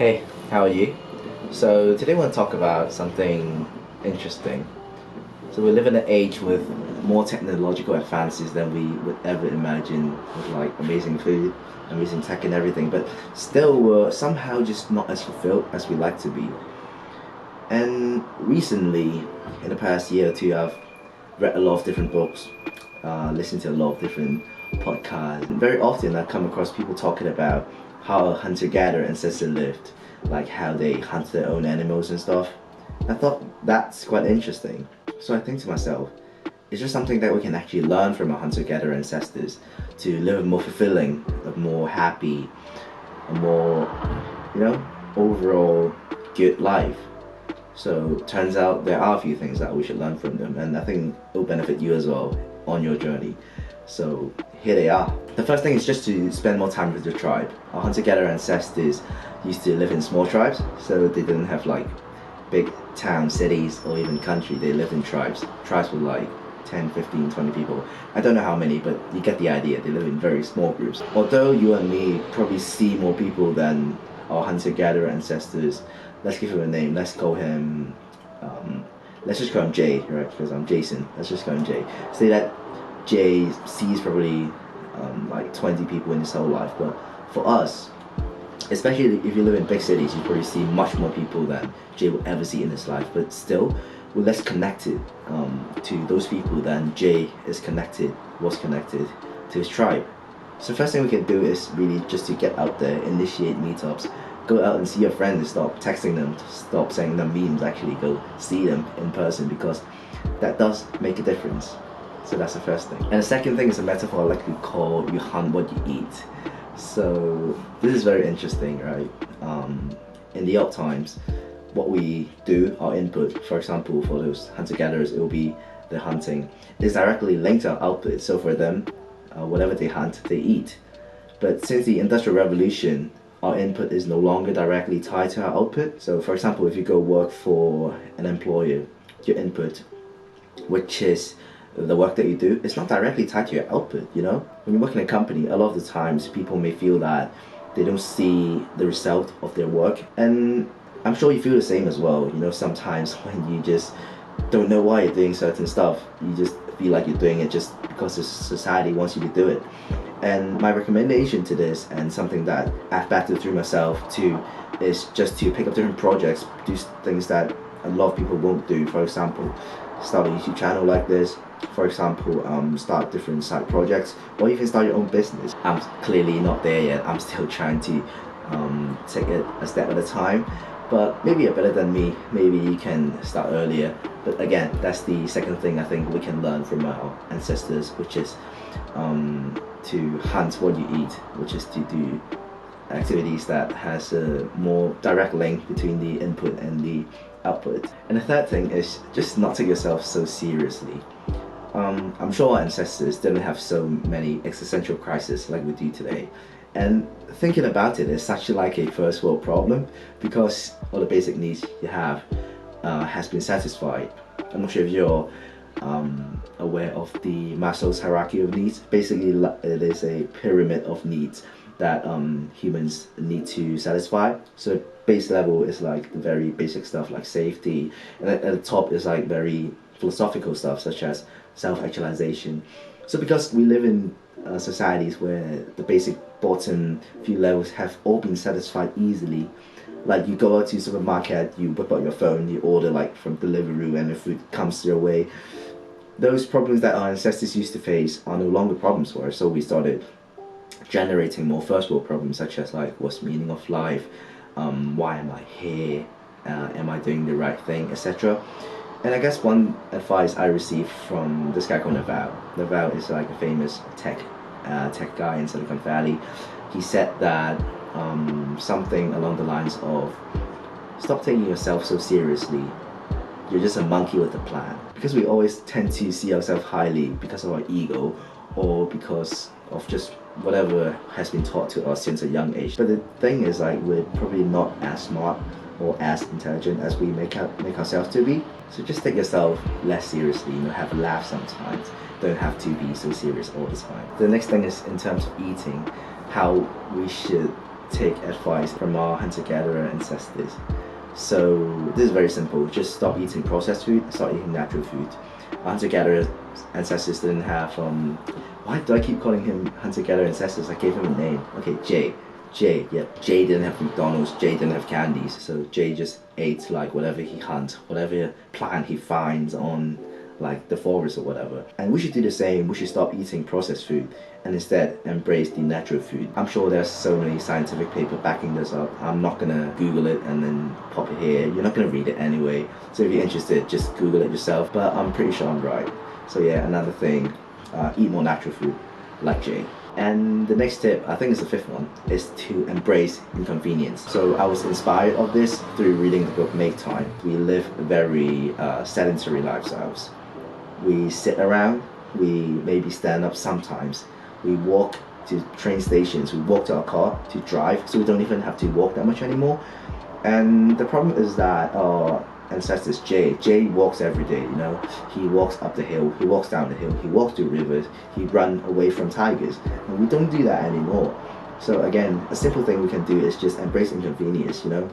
Hey, how are you? So today I want to talk about something interesting. So we live in an age with more technological advances than we would ever imagine, with like amazing food, amazing tech and everything, but still we're somehow just not as fulfilled as we like to be. And recently, in the past year or two, I've read a lot of different books, listened to a lot of different podcasts. And very often I come across people talking about how a hunter-gatherer ancestor lived, like how they hunt their own animals and stuff. I thought that's quite interesting. So I think to myself, is there something that we can actually learn from our hunter-gatherer ancestors to live a more fulfilling, a more happy, a more, overall good life? So turns out there are a few things that we should learn from them, and I think it will benefit you as well on your journey. So here they are. The first thing is just to spend more time with your tribe. Our hunter-gatherer ancestors used to live in small tribes, so they didn't have like big towns, cities, or even country. They lived in tribes. Tribes were like 10, 15, 20 people. I don't know how many, but you get the idea. They live in very small groups. Although you and me probably see more people than our hunter-gatherer ancestors, let's give him a name. Let's just call him Jay, right? Because I'm Jason. Let's just call him Jay. Say that Jay sees probably like 20 people in his whole life, but for us, especially if you live in big cities, you probably see much more people than Jay will ever see in his life. But still, we're less connected to those people than Jay was connected to his tribe. So first thing we can do is really just to get out there, initiate meetups, go out and see your friends, stop texting them, stop sending them memes, actually go see them in person, because that does make a difference. So that's the first thing. And the second thing is a metaphor I like to call you hunt what you eat. So this is very interesting, right? In the old times, what we do, our input, for example, for those hunter-gatherers, it will be the hunting, is directly linked to our output. So for them, whatever they hunt, they eat. But since the Industrial Revolution, our input is no longer directly tied to our output. So for example, if you go work for an employer, your input, which is the work that you do, it's not directly tied to your output, you know? When you work in a company, a lot of the times people may feel that they don't see the result of their work. And I'm sure you feel the same as well, you know, sometimes when you just don't know why you're doing certain stuff, you just feel like you're doing it just because the society wants you to do it. And my recommendation to this, and something that I've battled through myself too, is just to pick up different projects, do things that a lot of people won't do. For example, start a YouTube channel like this. For example, start different side projects, or even start your own business. I'm clearly not there yet. I'm still trying to take it a step at a time. But maybe you're better than me. Maybe you can start earlier. But again, that's the second thing I think we can learn from our ancestors, which is to hunt what you eat, which is to do activities that has a more direct link between the input and the output. And the third thing is just not take yourself so seriously. I'm sure our ancestors didn't have so many existential crises like we do today. And thinking about it is actually like a first world problem, because all the basic needs you have has been satisfied. I'm not sure if you're aware of the Maslow's hierarchy of needs. Basically, it is a pyramid of needs that humans need to satisfy. So base level is like the very basic stuff like safety, and at the top is like very philosophical stuff such as self-actualization. So because we live in societies where the basic bottom few levels have all been satisfied easily, like you go out to the supermarket, you whip out your phone, you order like from Deliveroo, and the food comes your way. Those problems that our ancestors used to face are no longer problems for us, so we started generating more first world problems, such as like what's the meaning of life, why am I here, am I doing the right thing, etc. And I guess one advice I received from this guy called Naval. Naval is like a famous tech guy in Silicon Valley. He said that something along the lines of, stop taking yourself so seriously. You're just a monkey with a plan. Because we always tend to see ourselves highly because of our ego, or because of just whatever has been taught to us since a young age. But the thing is, like, we're probably not as smart or as intelligent as we make ourselves to be. So just take yourself less seriously, you know, have a laugh sometimes. Don't have to be so serious all the time. The next thing is in terms of eating, how we should take advice from our hunter-gatherer ancestors. So this is very simple. Just stop eating processed food, start eating natural food. Our hunter-gatherer ancestors didn't have why do I keep calling him hunter-gatherer ancestors? I gave him a name. Okay, Jay. Yeah. Jay didn't have McDonald's, Jay didn't have candies. So Jay just ate like whatever he hunts, whatever plant he finds on like the forest or whatever. And we should do the same. We should stop eating processed food and instead embrace the natural food. I'm sure there's so many scientific papers backing this up. I'm not gonna Google it and then pop it here. You're not gonna read it anyway. So if you're interested, just Google it yourself. But I'm pretty sure I'm right. So yeah, another thing, eat more natural food, like Jay. And the next tip, I think it's the fifth one, is to embrace inconvenience. So I was inspired of this through reading the book Make Time. We live very sedentary lifestyles. We sit around, we maybe stand up sometimes. We walk to train stations, we walk to our car to drive, so we don't even have to walk that much anymore. And the problem is that our ancestors, Jay walks every day, you know. He walks up the hill, he walks down the hill, he walks to rivers, he runs away from tigers. And we don't do that anymore. So again, a simple thing we can do is just embrace inconvenience, you know.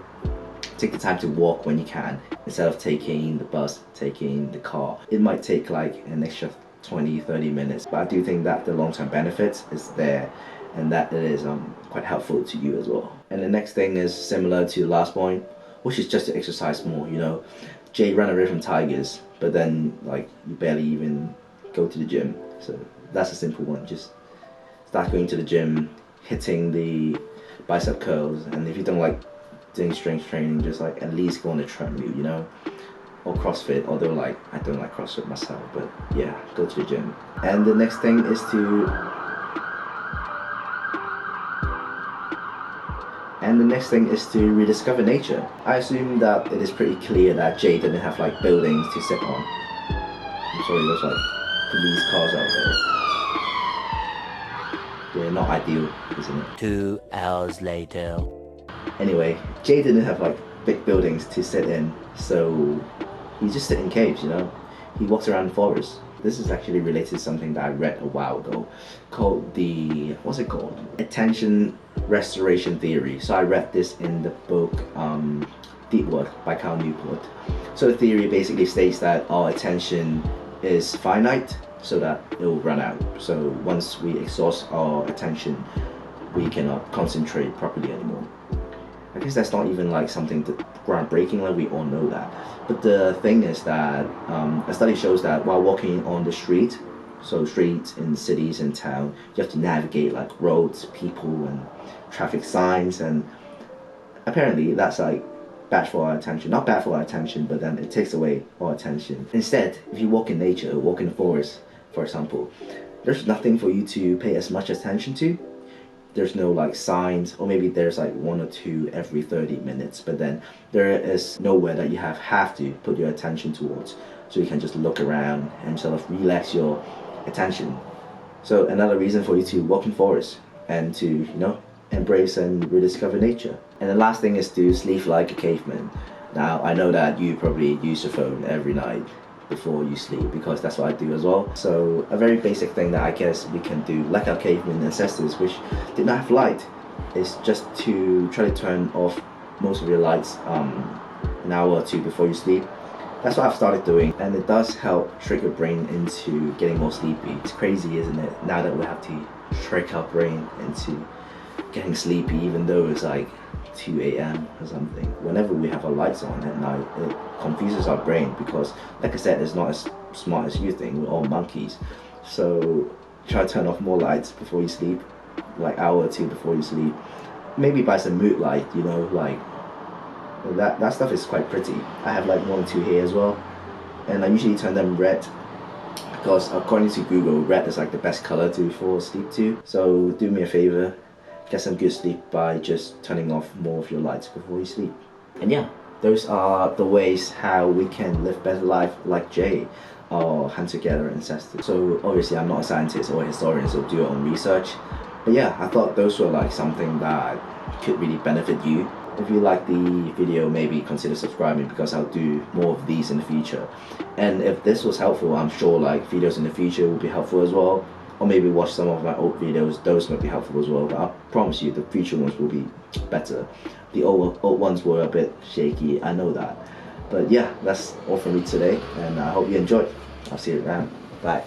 Take the time to walk when you can, instead of taking the bus, taking the car. It might take like an extra 20-30 minutes, but I do think that the long-term benefits is there and that it is quite helpful to you as well. And the next thing is similar to the last point, which is just to exercise more, you know. Jay ran away from tigers, but then like you barely even go to the gym. So that's a simple one. Just start going to the gym, hitting the bicep curls, and if you don't like doing strength training, just like at least go on the treadmill, you know, or CrossFit. Although like I don't like CrossFit myself, but yeah, go to the gym. And the next thing is to rediscover nature. I assume that it is pretty clear that Jay didn't have like buildings to sit on. I'm sorry, there's like police cars out there. They're not ideal, isn't it? 2 hours later. Anyway, Jay didn't have like big buildings to sit in, so he just sit in caves, you know. He walks around the forest. This is actually related to something that I read a while ago called what's it called? Attention restoration theory. So I read this in the book Deep Work by Cal Newport. So the theory basically states that our attention is finite, so that it will run out. So once we exhaust our attention, we cannot concentrate properly anymore. I guess that's not even like something groundbreaking, like we all know that. But the thing is that a study shows that while walking on the street, so streets in cities and town, you have to navigate like roads, people, and traffic signs, and apparently that's like bad for our attention. Not bad for our attention, but then it takes away our attention. Instead, if you walk in nature, walk in the forest, for example, there's nothing for you to pay as much attention to. There's no like signs, or maybe there's like 1 or 2 every 30 minutes, but then there is nowhere that you have to put your attention towards, so you can just look around and sort of relax your attention. So another reason for you to walk in forest and to, you know, embrace and rediscover nature. And the last thing is to sleep like a caveman. Now I know that you probably use your phone every night before you sleep, because that's what I do as well. So a very basic thing that I guess we can do, like our caveman ancestors, which did not have light, is just to try to turn off most of your lights an hour or 2 before you sleep. That's what I've started doing, and it does help trick your brain into getting more sleepy. It's crazy, isn't it, now that we have to trick our brain into getting sleepy, even though it's like 2 a.m. or something. Whenever we have our lights on at night, it confuses our brain, because like I said, it's not as smart as you think. We're all monkeys. So try to turn off more lights before you sleep, like hour or 2 before you sleep. Maybe buy some mood light, you know, like that stuff is quite pretty. I have like 1 or 2 here as well, and I usually turn them red, because according to Google, red is like the best color to fall asleep to. So do me a favor, get some good sleep by just turning off more of your lights before you sleep. And yeah, those are the ways how we can live better life like Jay, our hunter-gatherer ancestors. So obviously I'm not a scientist or a historian, so do your own research. But yeah, I thought those were like something that could really benefit you. If you like the video, maybe consider subscribing, because I'll do more of these in the future. And if this was helpful, I'm sure like videos in the future will be helpful as well. or maybe watch some of my old videos. Those might be helpful as well, but I promise you the future ones will be better. The old ones were a bit shaky, I know that. But yeah, that's all from me today, and I hope you enjoyed. I'll see you around. Bye.